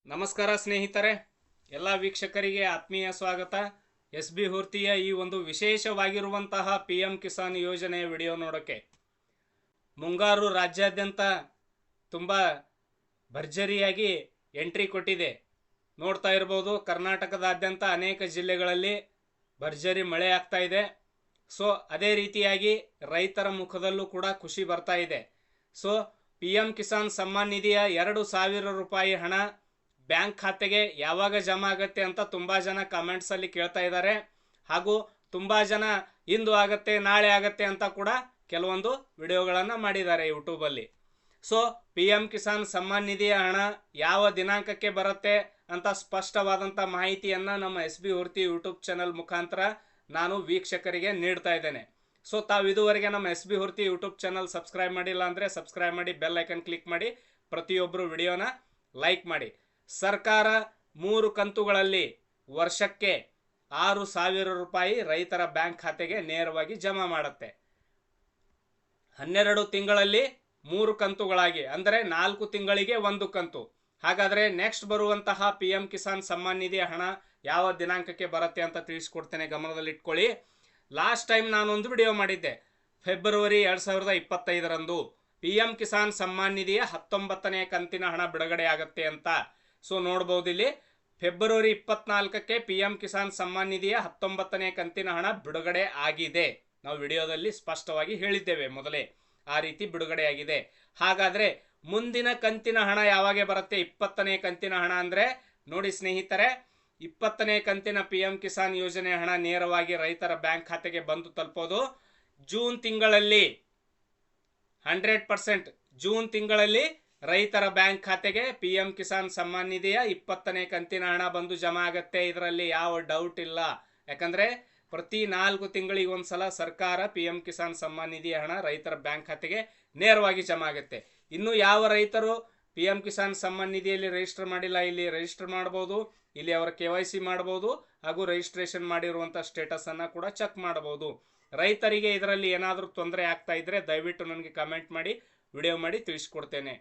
ನಮಸ್ಕಾರ ಸ್ನೇಹಿತರೆ, ಎಲ್ಲ ವೀಕ್ಷಕರಿಗೆ ಆತ್ಮೀಯ ಸ್ವಾಗತ. SB ಹುರ್ತಿಯ ಈ ಒಂದು ವಿಶೇಷವಾಗಿರುವಂತಹ PM ಕಿಸಾನ್ ಯೋಜನೆಯ ವಿಡಿಯೋ ನೋಡೋಕೆ ಮುಂಗಾರು ರಾಜ್ಯಾದ್ಯಂತ ತುಂಬ ಭರ್ಜರಿಯಾಗಿ ಎಂಟ್ರಿ ಕೊಟ್ಟಿದೆ. ನೋಡ್ತಾ ಇರಬಹುದು, ಕರ್ನಾಟಕದಾದ್ಯಂತ ಅನೇಕ ಜಿಲ್ಲೆಗಳಲ್ಲಿ ಭರ್ಜರಿ ಮಳೆ ಆಗ್ತಾ ಇದೆ. ಸೊ ಅದೇ ರೀತಿಯಾಗಿ ರೈತರ ಮುಖದಲ್ಲೂ ಕೂಡ ಖುಷಿ ಬರ್ತಾ ಇದೆ. ಸೊ PM ಕಿಸಾನ್ ಸಮ್ಮಾನ್ ನಿಧಿಯ 2,000 ರೂಪಾಯಿ ಹಣ ಬ್ಯಾಂಕ್ ಖಾತೆಗೆ ಯಾವಾಗ ಜಮಾ ಆಗುತ್ತೆ ಅಂತ ತುಂಬಾ ಜನ ಕಮೆಂಟ್ಸ್ ಅಲ್ಲಿ ಕೇಳ್ತಾ ಇದ್ದಾರೆ. ಹಾಗೂ ತುಂಬಾ ಜನ ಇಂದು ಆಗತ್ತೆ ನಾಳೆ ಆಗತ್ತೆ ಅಂತ ಕೂಡ ಕೆಲವೊಂದು ವಿಡಿಯೋಗಳನ್ನು ಮಾಡಿದ್ದಾರೆ ಯೂಟ್ಯೂಬ್ ಅಲ್ಲಿ. ಸೊ PM ಕಿಸಾನ್ ಸಮ್ಮಾನ್ ನಿಧಿಯ ಹಣ ಯಾವ ದಿನಾಂಕಕ್ಕೆ ಬರುತ್ತೆ ಅಂತ ಸ್ಪಷ್ಟವಾದಂಥ ಮಾಹಿತಿಯನ್ನ ನಮ್ಮ SB ಹುರ್ತಿ ಯೂಟ್ಯೂಬ್ ಚಾನಲ್ ಮುಖಾಂತರ ನಾನು ವೀಕ್ಷಕರಿಗೆ ನೀಡ್ತಾ ಇದ್ದೇನೆ. ಸೊ ತಾವು ಇದುವರೆಗೆ ನಮ್ಮ SB ಹುರ್ತಿ ಯೂಟ್ಯೂಬ್ ಚಾನಲ್ ಸಬ್ಸ್ಕ್ರೈಬ್ ಮಾಡಿಲ್ಲ ಅಂದರೆ ಸಬ್ಸ್ಕ್ರೈಬ್ ಮಾಡಿ, ಬೆಲ್ ಐಕನ್ ಕ್ಲಿಕ್ ಮಾಡಿ, ಪ್ರತಿಯೊಬ್ಬರು ವಿಡಿಯೋನ ಲೈಕ್ ಮಾಡಿ. ಸರ್ಕಾರ 3 ಕಂತುಗಳಲ್ಲಿ ವರ್ಷಕ್ಕೆ 6,000 ರೂಪಾಯಿ ರೈತರ ಬ್ಯಾಂಕ್ ಖಾತೆಗೆ ನೇರವಾಗಿ ಜಮಾ ಮಾಡುತ್ತೆ. 12 ತಿಂಗಳಲ್ಲಿ 3 ಕಂತುಗಳಾಗಿ, ಅಂದರೆ 4 ತಿಂಗಳಿಗೆ 1 ಕಂತು. ಹಾಗಾದರೆ ನೆಕ್ಸ್ಟ್ ಬರುವಂತಹ PM ಕಿಸಾನ್ ಸಮ್ಮಾನ್ ನಿಧಿಯ ಹಣ ಯಾವ ದಿನಾಂಕಕ್ಕೆ ಬರುತ್ತೆ ಅಂತ ತಿಳಿಸ್ಕೊಡ್ತೇನೆ, ಗಮನದಲ್ಲಿಟ್ಕೊಳ್ಳಿ. ಲಾಸ್ಟ್ ಟೈಮ್ ನಾನೊಂದು ವಿಡಿಯೋ ಮಾಡಿದ್ದೆ, ಫೆಬ್ರವರಿ 2025ರಂದು PM ಕಿಸಾನ್ ಸಮ್ಮಾನ್ ನಿಧಿಯ 19ನೇ ಕಂತಿನ ಹಣ ಬಿಡುಗಡೆ ಆಗುತ್ತೆ ಅಂತ. ಸೊ ನೋಡಬಹುದು, ಇಲ್ಲಿ ಫೆಬ್ರವರಿ 24ಕ್ಕೆ PM ಕಿಸಾನ್ ಸಮ್ಮಾನ್ ನಿಧಿಯ 19ನೇ ಕಂತಿನ ಹಣ ಬಿಡುಗಡೆ ಆಗಿದೆ. ನಾವು ವಿಡಿಯೋದಲ್ಲಿ ಸ್ಪಷ್ಟವಾಗಿ ಹೇಳಿದ್ದೇವೆ ಮೊದಲೇ, ಆ ರೀತಿ ಬಿಡುಗಡೆ ಆಗಿದೆ. ಹಾಗಾದ್ರೆ ಮುಂದಿನ ಕಂತಿನ ಹಣ ಯಾವಾಗ ಬರುತ್ತೆ? 20ನೇ ಕಂತಿನ ಹಣ. ಅಂದ್ರೆ ನೋಡಿ ಸ್ನೇಹಿತರೆ, 20ನೇ ಕಂತಿನ PM ಕಿಸಾನ್ ಯೋಜನೆ ಹಣ ನೇರವಾಗಿ ರೈತರ ಬ್ಯಾಂಕ್ ಖಾತೆಗೆ ಬಂದು ತಲುಪೋದು ಜೂನ್ ತಿಂಗಳಲ್ಲಿ. 100% ಜೂನ್ ತಿಂಗಳಲ್ಲಿ ರೈತರ ಬ್ಯಾಂಕ್ ಖಾತೆಗೆ PM ಕಿಸಾನ್ ಸಮ್ಮಾನ್ ನಿಧಿಯ 20ನೇ ಕಂತಿನ ಹಣ ಬಂದು ಜಮಾ ಆಗತ್ತೆ. ಇದರಲ್ಲಿ ಯಾವ ಡೌಟ್ ಇಲ್ಲ. ಯಾಕಂದ್ರೆ ಪ್ರತಿ 4 ತಿಂಗಳಿಗೆ ಒಂದ್ಸಲ ಸರ್ಕಾರ PM ಕಿಸಾನ್ ಸಮ್ಮಾನ್ ನಿಧಿಯ ಹಣ ರೈತರ ಬ್ಯಾಂಕ್ ಖಾತೆಗೆ ನೇರವಾಗಿ ಜಮಾ ಆಗುತ್ತೆ. ಇನ್ನು ಯಾವ ರೈತರು PM ಕಿಸಾನ್ ಸಮ್ಮಾನ್ ನಿಧಿಯಲ್ಲಿ ರಿಜಿಸ್ಟರ್ ಮಾಡಿಲ್ಲ, ಇಲ್ಲಿ ರಿಜಿಸ್ಟರ್ ಮಾಡಬಹುದು. ಇಲ್ಲಿ ಅವರ KYC ಮಾಡಬಹುದು, ಹಾಗೂ ರಿಜಿಸ್ಟ್ರೇಷನ್ ಮಾಡಿರುವಂತಹ ಸ್ಟೇಟಸ್ ಅನ್ನ ಕೂಡ ಚೆಕ್ ಮಾಡಬಹುದು. ರೈತರಿಗೆ ಇದರಲ್ಲಿ ಏನಾದರೂ ತೊಂದರೆ ಆಗ್ತಾ ಇದ್ರೆ ದಯವಿಟ್ಟು ನನಗೆ ಕಮೆಂಟ್ ಮಾಡಿ, ವಿಡಿಯೋ ಮಾಡಿ ತಿಳಿಸ್ಕೊಡ್ತೇನೆ.